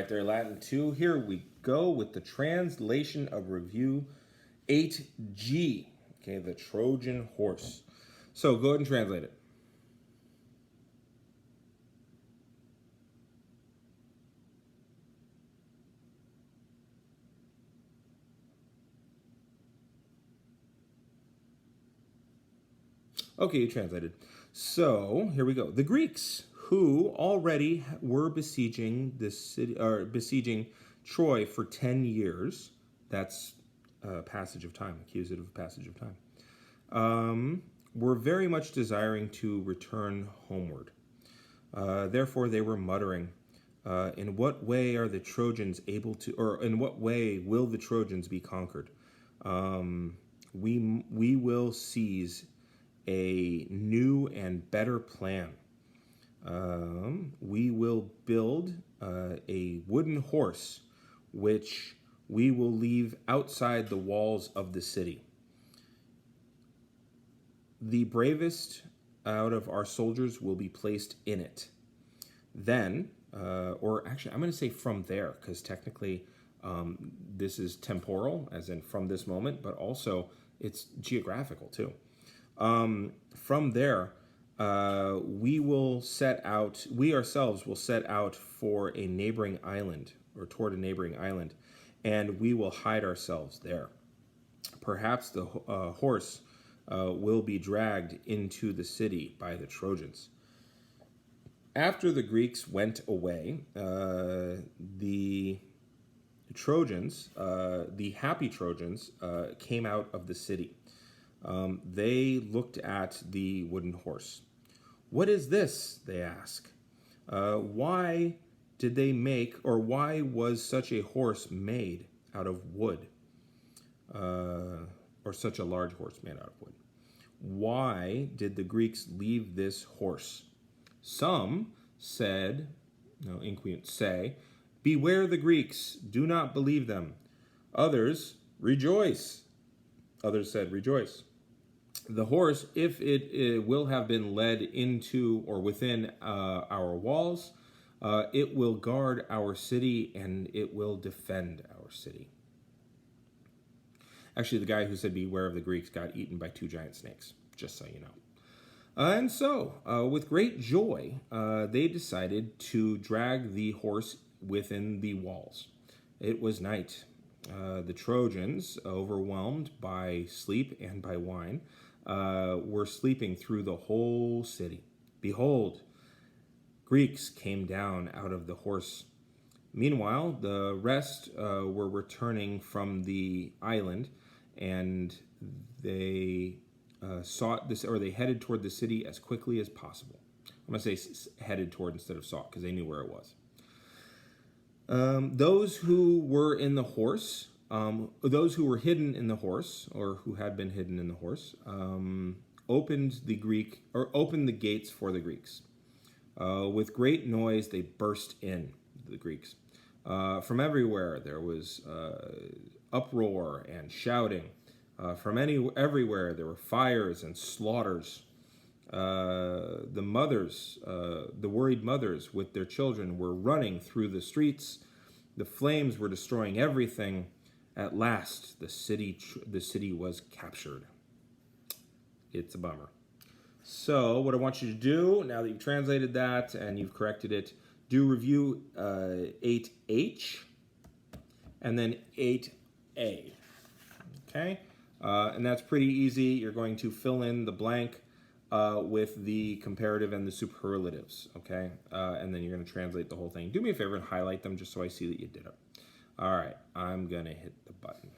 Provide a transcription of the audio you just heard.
right there, Latin 2. Here we go with the translation of Review 8G. Okay, the Trojan Horse. So go ahead and translate it. Okay, you translated. So here we go. The Greeks, who already were besieging this city, or besieging Troy for 10 years. That's a passage of time, accusative passage of time. Were very much desiring to return homeward. Therefore, they were muttering, in what way are the Trojans able to, or in what way will the Trojans be conquered? We will seize a new and better plan. We will build a wooden horse, which we will leave outside the walls of the city. The bravest out of our soldiers will be placed in it. Then, or actually, I'm going to say from there, because technically this is temporal, as in from this moment, but also it's geographical too. From there, we ourselves will set out for a neighboring island, or toward a neighboring island, and we will hide ourselves there. Perhaps the horse will be dragged into the city by the Trojans. After the Greeks went away, the Trojans, the happy Trojans, came out of the city. They looked at the wooden horse. "What is this?" they ask. Why did they make, or why was such a horse made out of wood? Or such a large horse made out of wood? Why did the Greeks leave this horse? Some said, say, "Beware the Greeks, do not believe them." Others, "Rejoice." Others said, "Rejoice. The horse, if it will have been led into or within our walls, it will guard our city and it will defend our city." Actually, the guy who said beware of the Greeks got eaten by 2 giant snakes, just so you know. And so, with great joy, they decided to drag the horse within the walls. It was night. The Trojans, overwhelmed by sleep and by wine, were sleeping through the whole city. Behold, Greeks came down out of the horse. Meanwhile, the rest were returning from the island, and they sought this, or they headed toward the city as quickly as possible. I'm going to say headed toward instead of sought, because they knew where it was. Those who were in the horse, those who were hidden in the horse, or who had been hidden in the horse, opened the gates for the Greeks. With great noise, they burst in, the Greeks. From everywhere, there was uproar and shouting. From everywhere, there were fires and slaughters. The worried mothers with their children were running through the streets. The flames were destroying everything. At last, the city was captured. It's a bummer. So what I want you to do, now that you've translated that and you've corrected it, do review 8H and then 8A. Okay? And that's pretty easy. You're going to fill in the blank with the comparative and the superlatives, okay? And then you're going to translate the whole thing. Do me a favor and highlight them just so I see that you did it. All right, I'm going to hit the button.